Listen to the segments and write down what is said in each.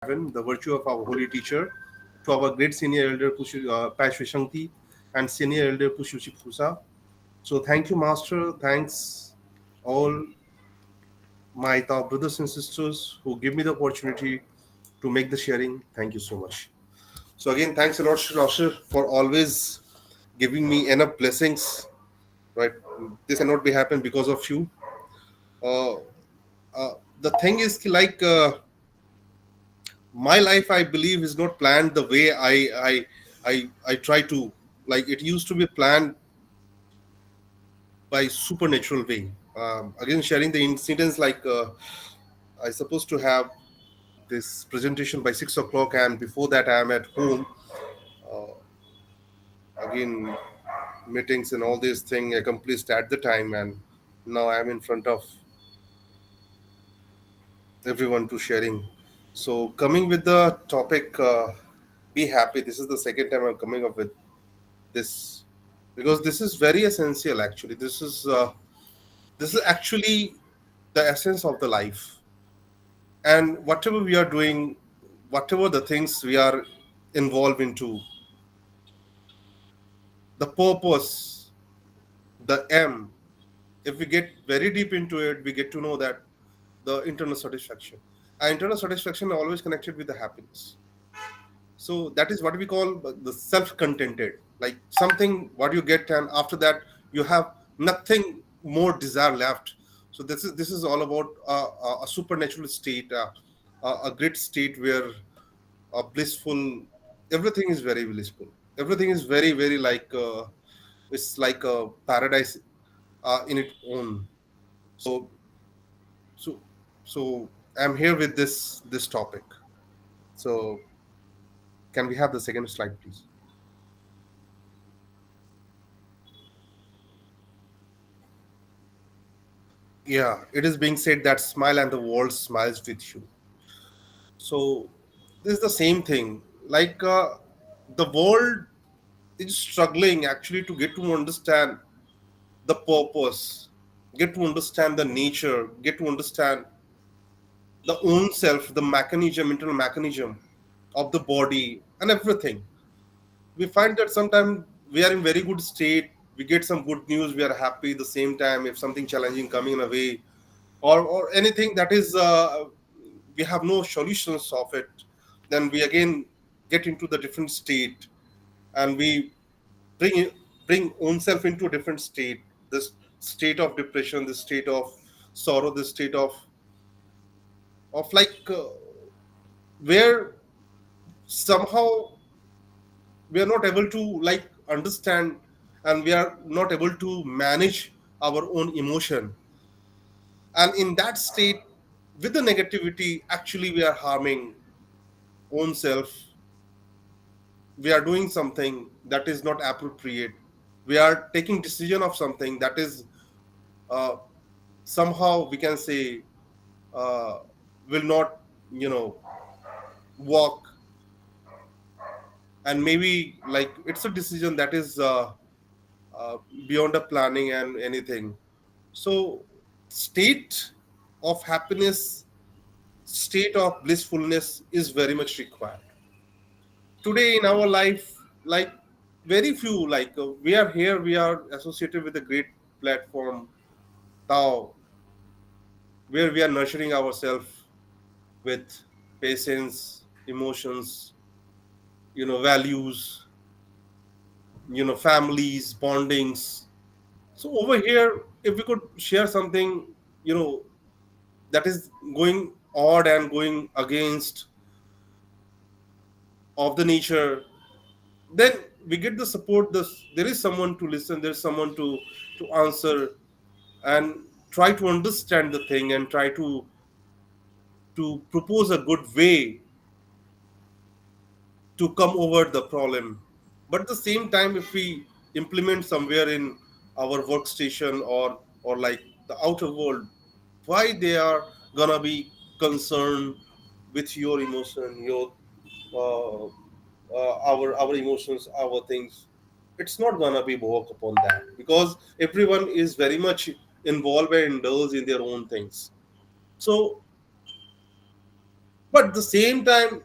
heaven, the virtue of our holy teacher, to our great senior elder Pai Shanti and senior elder Pushuchi Pusa. So thank you, Master. Thanks all my brothers and sisters who give me the opportunity to make the sharing. Thank you so much. So again, thanks a lot, Shasher, for always giving me enough blessings. Right, this cannot be happen because of you. Uh, the thing is, like my life, I believe, is not planned the way I try to. Like it used to be planned by supernatural way. Again, sharing the incidents, like I supposed to have this presentation by 6 o'clock, and before that I am at home. Uh, Again, meetings and all these things accomplished at the time, and now I am in front of everyone to sharing. So coming with the topic, be happy. This is the second time I'm coming up with this because this is very essential. Actually, this is actually the essence of the life. And whatever we are doing, whatever the things we are involved into, the purpose, the M. If we get very deep into it, we get to know that the internal satisfaction. And internal satisfaction are always connected with the happiness. So that is what we call the self-contented, like something what you get, and after that you have nothing more desire left. So this is all about a supernatural state, a great state where blissful, everything is very blissful. Everything is very very like it's like a paradise in its own. So so so I'm here with this topic. So can we have the second slide, please? Yeah, it is being said that smile and the world smiles with you. So this is the same thing. Like the world is struggling actually to get to understand the purpose, get to understand the nature, get to understand the own self, the mechanism, internal mechanism of the body and everything. We find that sometimes we are in very good state. We get some good news. We are happy. The same time, if something challenging coming in a way, or anything that is we have no solutions of it, then we again get into the different state, and we bring bring own self into a different state, this state of depression, this state of sorrow, this state of like where somehow we are not able to like understand, and we are not able to manage our own emotion. And in that state, with the negativity, actually we are harming own self. We are doing something that is not appropriate. We are taking decision of something that is uh, somehow we can say uh, will not, you know, work. And maybe like it's a decision that is uh, beyond the planning and anything. So state of happiness, state of blissfulness is very much required today in our life. Like very few, like we are here, we are associated with a great platform now, where we are nurturing ourselves with patience, emotions, values, families, bondings. So over here, if we could share something, you know that is going odd and going against of the nature, then we get the support. There is someone to listen, there's someone to answer, and try to understand the thing, and try to propose a good way to come over the problem. But at the same time, if we implement somewhere in our workstation, or like the outer world, why they are gonna be concerned with your emotion, your uh, our emotions, our things. It's not gonna be work upon that, because everyone is very much involved and indulged in their own things. So But at the same time,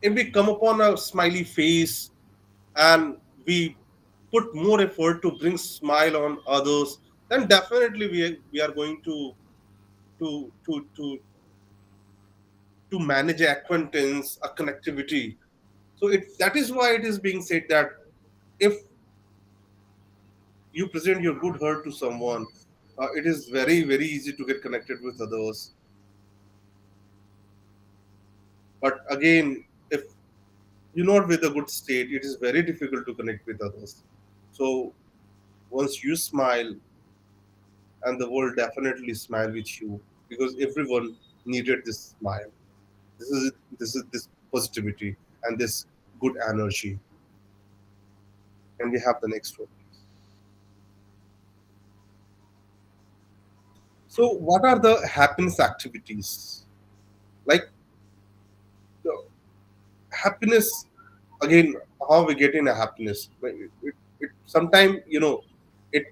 if we come upon a smiley face and we put more effort to bring smile on others, then definitely we are going to to to to manage acquaintance, a connectivity. So that is why it is being said that if you present your good heart to someone, it is very easy to get connected with others. But again, if you're not with a good state, it is very difficult to connect with others. So once you smile, and the world definitely smile with you, because everyone needed this smile. This is this positivity and this good energy. And we have the next one. So what are the happiness activities? Like the happiness, again, how we get in a happiness. Like it sometimes, it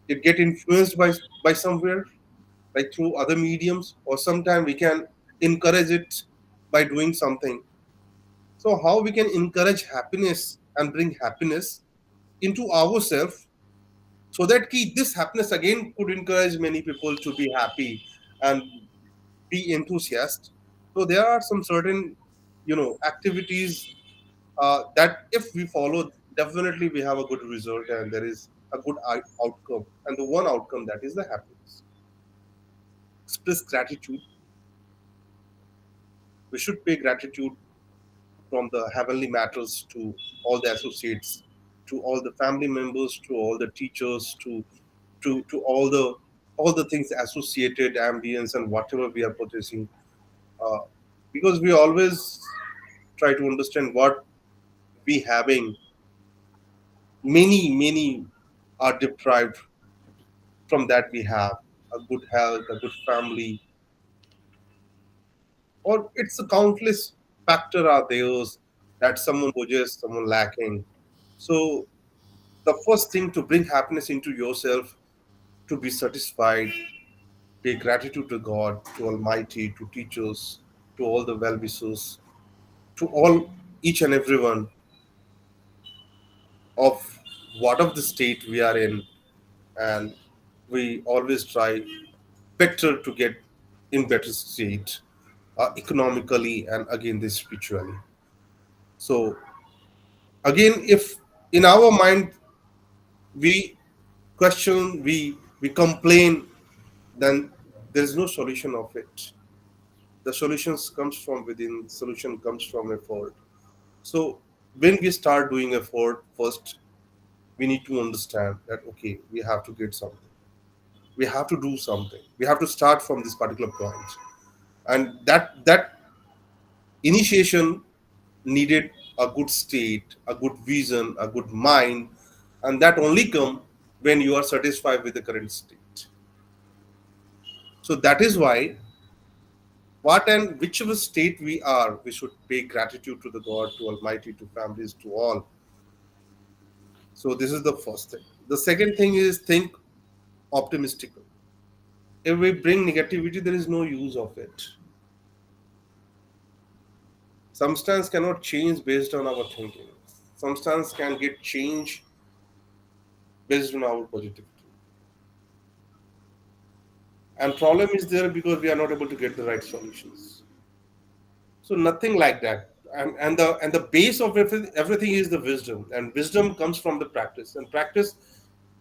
it get influenced by somewhere, like through other mediums, or sometimes we can encourage it by doing something. So how we can encourage happiness and bring happiness into ourselves, so that this happiness again could encourage many people to be happy and be enthusiastic. So there are some certain, activities that if we follow, definitely we have a good result and there is a good outcome. And the one outcome, that is the happiness. Express gratitude. We should pay gratitude from the heavenly matters to all the associates, to all the family members, to all the teachers, to all the things associated, ambience and whatever we are purchasing. Uh, because we always try to understand what we having. Many are deprived from that. We have a good health, a good family, or it's a countless factor are theirs that someone possess, someone lacking. So the first thing to bring happiness into yourself, to be satisfied, pay gratitude to God, to Almighty, to teachers, to all the well wishers, to all each and everyone of what of the state we are in, and we always try better to get in better state, economically and again this spiritually. So again, if in our mind we question, we complain, then there is no solution of it. The solutions comes from within, solution comes from effort. So when we start doing effort first, we need to understand that okay, we have to get something, we have to do something, we have to start from this particular point. And that initiation needed a good state, a good vision, a good mind, and that only come when you are satisfied with the current state. So that is why, what and whichever state we are, we should pay gratitude to the God, to Almighty, to families, to all. So this is the first thing. The second thing is think optimistic. If we bring negativity, there is no use of it. Substance cannot change based on our thinking. Substance can get changed based on our positivity. And problem is there because we are not able to get the right solutions. So nothing like that. And the base of everything is the wisdom, and wisdom comes from the practice, and practice.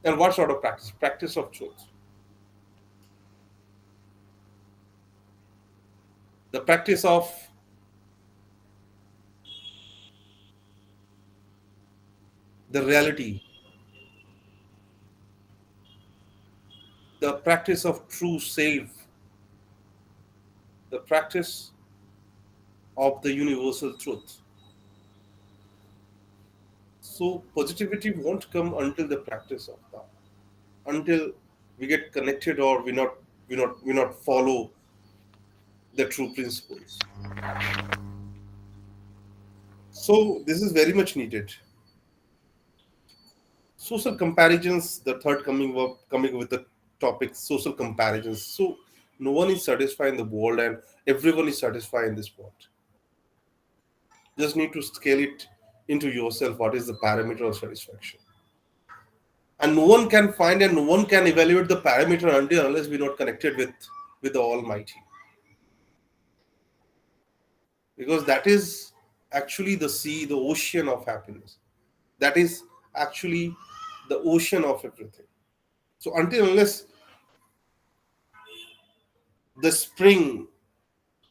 And what sort of practice? Practice of truth. The practice of the reality, the practice of true self, the practice of the universal truth. So positivity won't come until the practice of that, until we get connected, or we not follow the true principles. So this is very much needed. Social comparisons, the third coming with the topic, social comparisons. So No one is satisfied in the world, and everyone is satisfied in this world. Just need to scale it into yourself. What is the parameter of satisfaction? And no one can find and no one can evaluate the parameter until unless we're not connected with the Almighty, because that is actually the sea, the ocean of happiness. That is actually the ocean of everything. So until unless the spring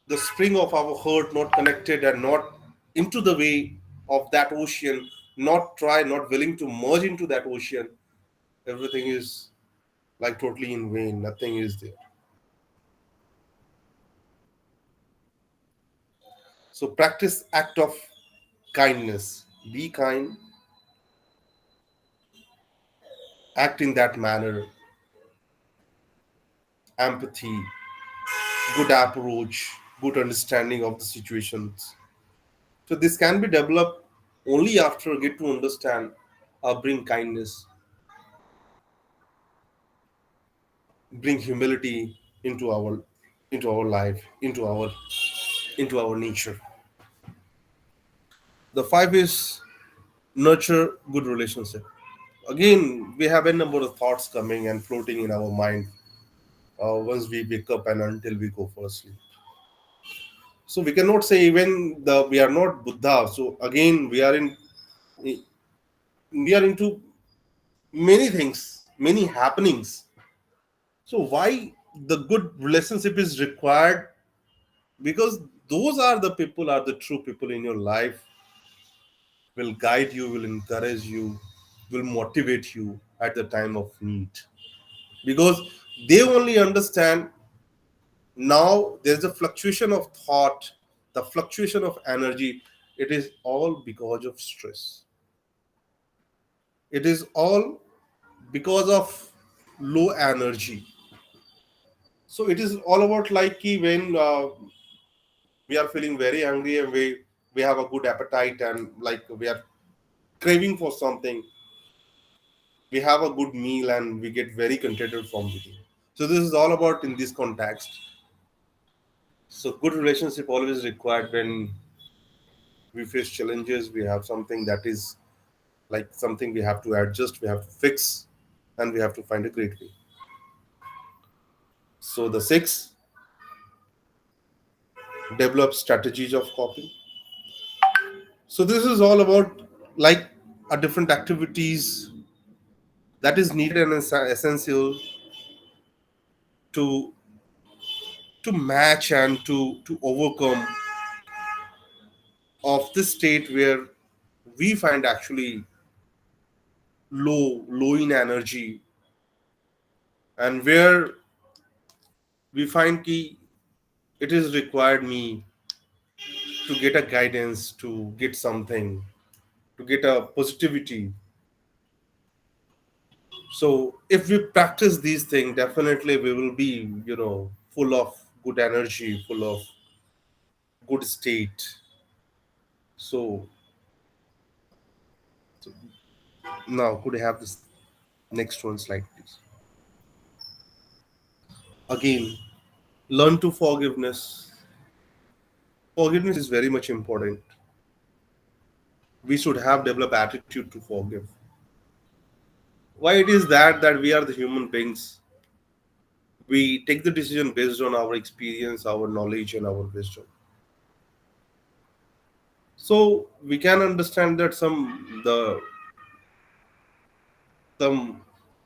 the spring of our heart not connected and not into the way of that ocean, not willing to merge into that ocean, everything is like totally in vain, nothing is there. So practice act of kindness, be kind, act in that manner, empathy, good approach, good understanding of the situations. So this can be developed only after get to understand or bring kindness, bring humility into our life, into our nature. The five is nurture good relationship. Again, we have a number of thoughts coming and floating in our mind once we wake up and until we go for sleep. So we cannot say even the we are not Buddha. So again, we are into many things, many happenings. So why the good relationship is required? Because those are the people, are the true people in your life, will guide you, will encourage you, will motivate you at the time of need. Because they only understand now there's a fluctuation of thought, the fluctuation of energy. It is all because of stress. It is all because of low energy. So it is all about like when we are feeling very angry and we have a good appetite and like we are craving for something, we have a good meal and we get very contented from eating. So this is all about in this context. So good relationship always required when we face challenges. We have something that is like something we have to adjust, we have to fix, and we have to find a great way. So the six, develop strategies of coping. So this is all about like a different activities that is needed and essential to match and to overcome of this state where we find actually low in energy, and where we find key it is required me to get a guidance, to get something, to get a positivity. So if we practice these things, definitely we will be full of good energy, full of good state. So now could I have this next one slide please? Again, learn to forgiveness. Forgiveness is very much important. We should have developed attitude to forgive. Why it is that we are the human beings, we take the decision based on our experience, our knowledge, and our wisdom. So we can understand that some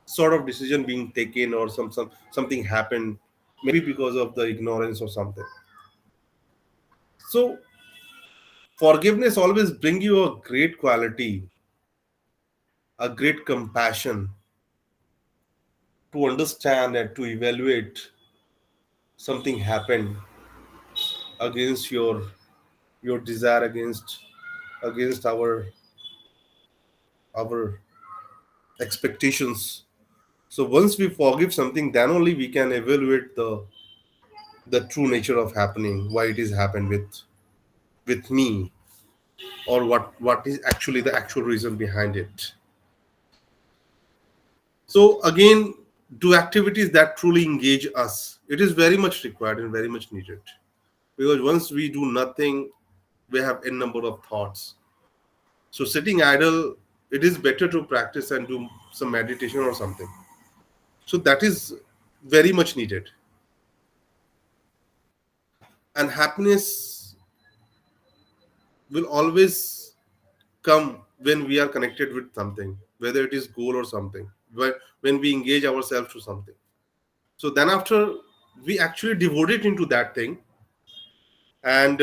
sort of decision being taken or something happened, maybe because of the ignorance or something. So forgiveness always bring you a great quality, a great compassion to understand and to evaluate something happened against your desire, against our expectations. So once we forgive something, then only we can evaluate the true nature of happening, why it is happened with me, or what is actually the actual reason behind it. So again, do activities that truly engage us. It is very much required and very much needed. Because once we do nothing, we have a number of thoughts. So sitting idle, it is better to practice and do some meditation or something. So that is very much needed. And happiness will always come when we are connected with something, whether it is goal or something, when we engage ourselves to something. So then after we actually devote it into that thing, and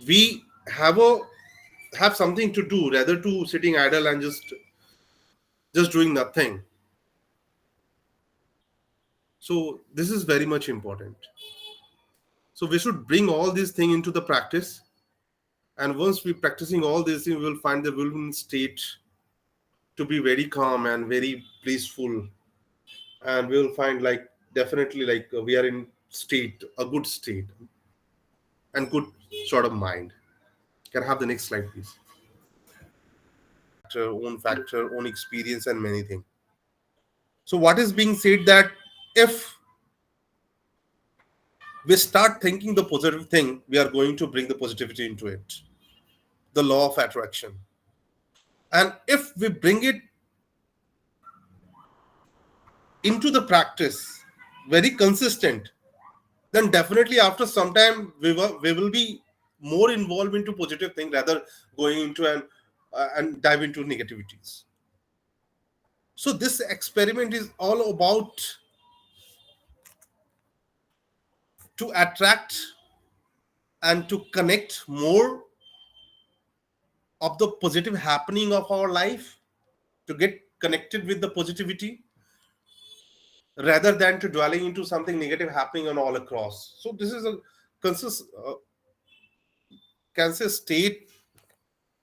we have something to do rather to sitting idle and just doing nothing. So this is very much important. So we should bring all these things into the practice, and once we practicing all these things, we will find the will in state to be very calm and very peaceful, and we will find like definitely like we are in state, a good state, and good sort of mind. Can I have the next slide, please? Factor, own experience, and many things. So what is being said that if we start thinking the positive thing, we are going to bring the positivity into it. The law of attraction. And if we bring it into the practice, very consistent, then definitely after some time we will be more involved into positive thing rather going into and dive into negativities. So this experiment is all about to attract and to connect more of the positive happening of our life, to get connected with the positivity rather than to dwelling into something negative happening on all across. So this is a consist can say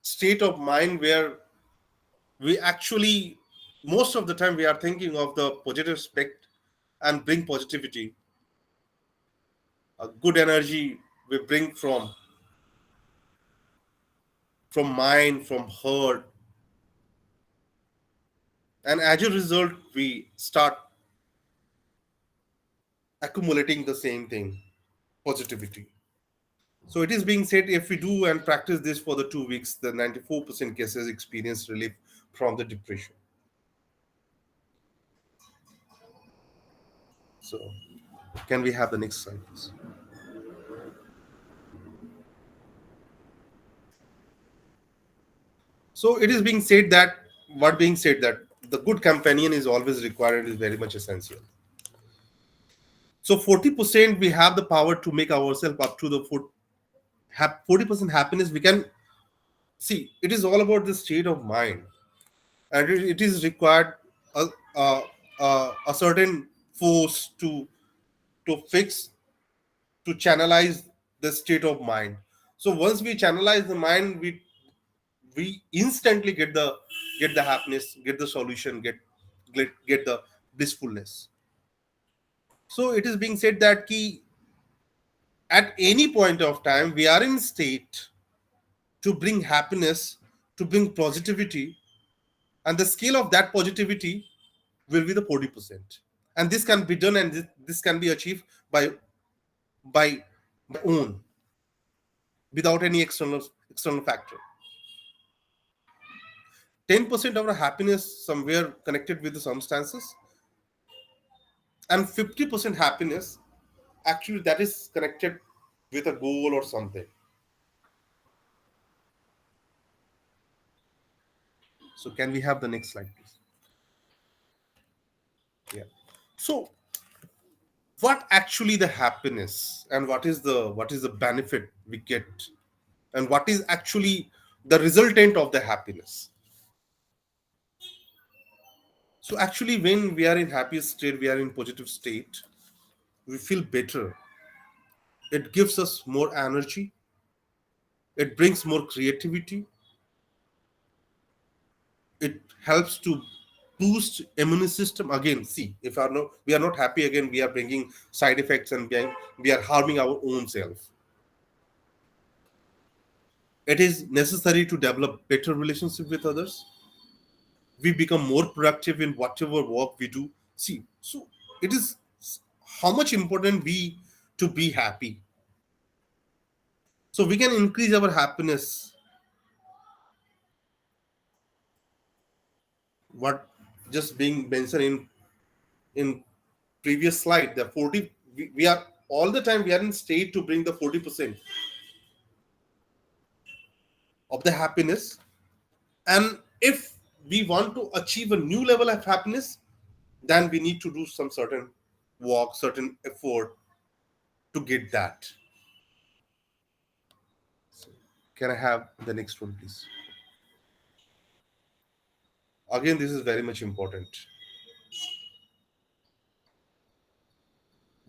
state of mind where we actually most of the time we are thinking of the positive aspect and bring positivity, a good energy we bring from mind, from heart, and as a result we start accumulating the same thing, positivity. So it is being said if we do and practice this for the 2 weeks, the 94% cases experience relief from the depression. So can we have the next slide, please? So it is being said that what being said that the good companion is always required and is very much essential. So 40% we have the power to make ourselves up to the 40% happiness. We can see it is all about the state of mind, and it is required a, a, a certain force to fix, to channelize the state of mind. So once we channelize the mind, we instantly get the happiness, get the solution, get the blissfulness. So it is being said that key at any point of time we are in state to bring happiness, to bring positivity, and the scale of that positivity will be the 40%. And this can be done and this can be achieved by by own, without any external factor. 10% of our happiness somewhere connected with the circumstances, and 50% happiness actually that is connected with a goal or something. So can we have the next slide, please? Yeah. So what actually the happiness, and what is the benefit we get, and what is actually the resultant of the happiness? So actually when we are in happy state, we are in positive state, we feel better. It gives us more energy, it brings more creativity, it helps to boost immune system. Again, see, if our no, we are not happy, again we are bringing side effects and we are harming our own self. It is necessary to develop better relationship with others. We become more productive in whatever work we do. See, so it is how much important we to be happy. So we can increase our happiness. What just being mentioned in previous slide, the 40, we are all the time we are in state to bring the 40% of the happiness. And if we want to achieve a new level of happiness, then we need to do some certain work, certain effort to get that. Can I have the next one, please? Again, this is very much important.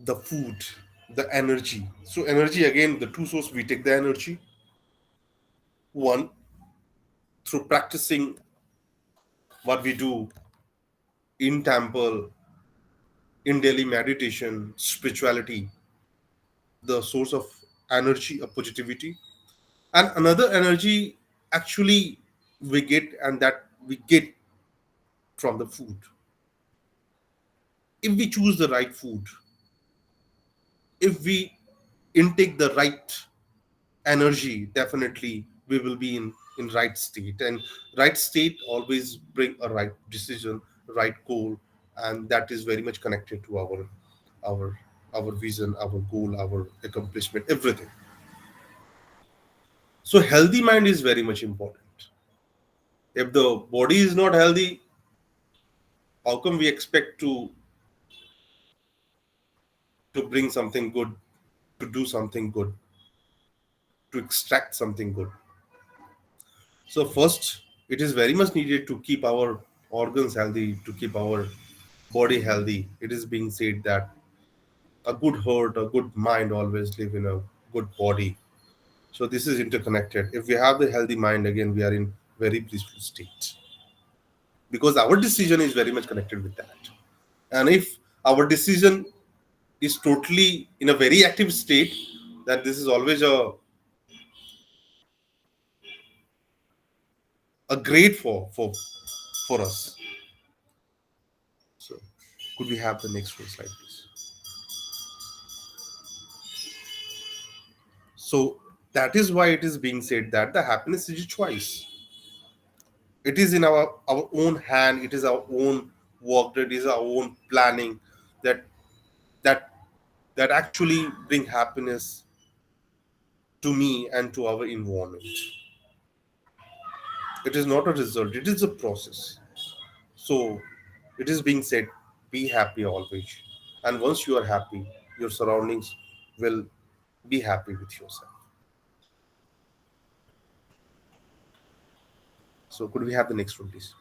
The food, the energy. So, energy again, the two sources we take the energy. One, through practicing what we do in temple, in daily meditation, spirituality, the source of energy, of positivity. And another energy actually we get, and that we get from the food. If we choose the right food, if we intake the right energy, definitely we will be in right state, and right state always bring a right decision, right goal, and that is very much connected to our our vision, our goal, our accomplishment, everything. So healthy mind is very much important. If the body is not healthy, how come we expect to bring something good, to do something good, to extract something good? So first, it is very much needed to keep our organs healthy, to keep our body healthy. It is being said that a good heart, a good mind always live in a good body. So this is interconnected. If we have the healthy mind, again we are in very blissful state, because our decision is very much connected with that. And if our decision is totally in a very active state, then this is always a great for us. So could we have the next one slide, please? So that is why it is being said that the happiness is a choice. It is in our own hand. It is our own work. It is our own planning that that that actually bring happiness to me and to our environment. It is not a result. It is a process. So it is being said, be happy always. And once you are happy, your surroundings will be happy with yourself. So could we have the next one, please?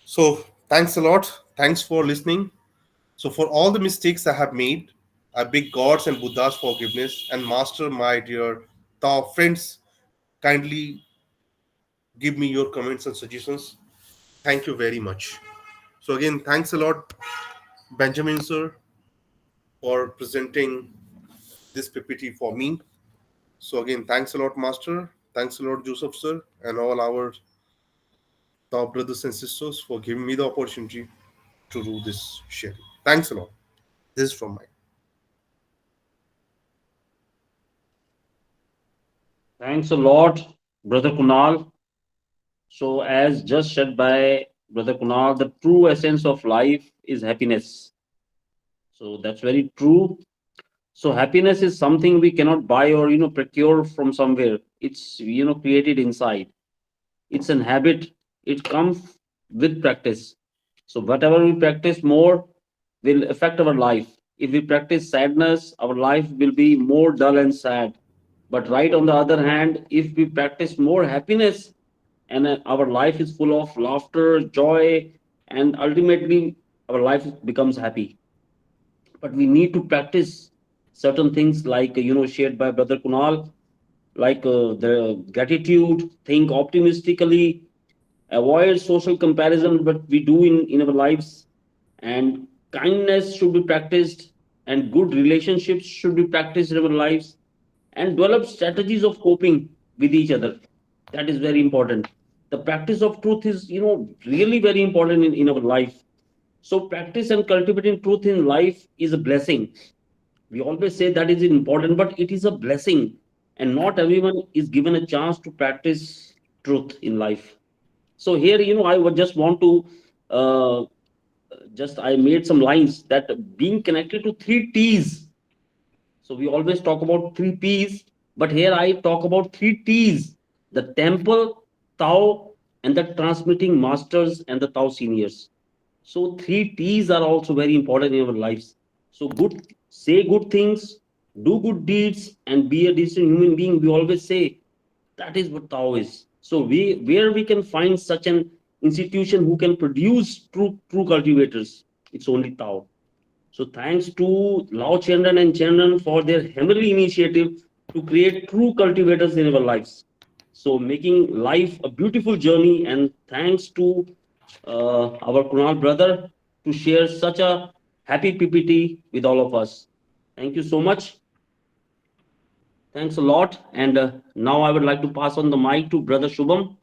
So thanks a lot. Thanks for listening. So for all the mistakes I have made, I beg God's and Buddha's forgiveness, and Master, my dear Tao friends, kindly give me your comments and suggestions. Thank you very much. So again, thanks a lot, Benjamin sir, for presenting this PPT for me. So again, thanks a lot, Master. Thanks a lot, Joseph sir, and all our Tao brothers and sisters for giving me the opportunity to do this sharing. Thanks a lot. This is from my. Thanks a lot, Brother Kunal. So, as just said by Brother Kunal, the true essence of life is happiness. So, that's very true. So, happiness is something we cannot buy or procure from somewhere. It's created inside. It's an habit. It comes with practice. So, whatever we practice more will affect our life. If we practice sadness, our life will be more dull and sad. But right on the other hand, if we practice more happiness, and our life is full of laughter, joy, and ultimately our life becomes happy. But we need to practice certain things like shared by Brother Kunal, like the gratitude, think optimistically, avoid social comparison, but we do in our lives, and kindness should be practiced, and good relationships should be practiced in our lives, and develop strategies of coping with each other. That is very important. The practice of truth is really very important in our life. So practice and cultivating truth in life is a blessing. We always say that is important, but it is a blessing, and not everyone is given a chance to practice truth in life. So here, I would just want to uh, just I made some lines that being connected to three T's. So we always talk about three P's, but here I talk about three T's: the temple, Tao, and the transmitting masters and the Tao seniors. So three T's are also very important in our lives. So say good things, do good deeds, and be a decent human being. We always say that is what Tao is. So where we can find such an institution who can produce true cultivators, it's only Tao. So thanks to Lao Chandran and Chandran for their heavenly initiative to create true cultivators in our lives. So making life a beautiful journey, and thanks to our Kunal brother to share such a happy PPT with all of us. Thank you so much. Thanks a lot. And now I would like to pass on the mic to Brother Shubham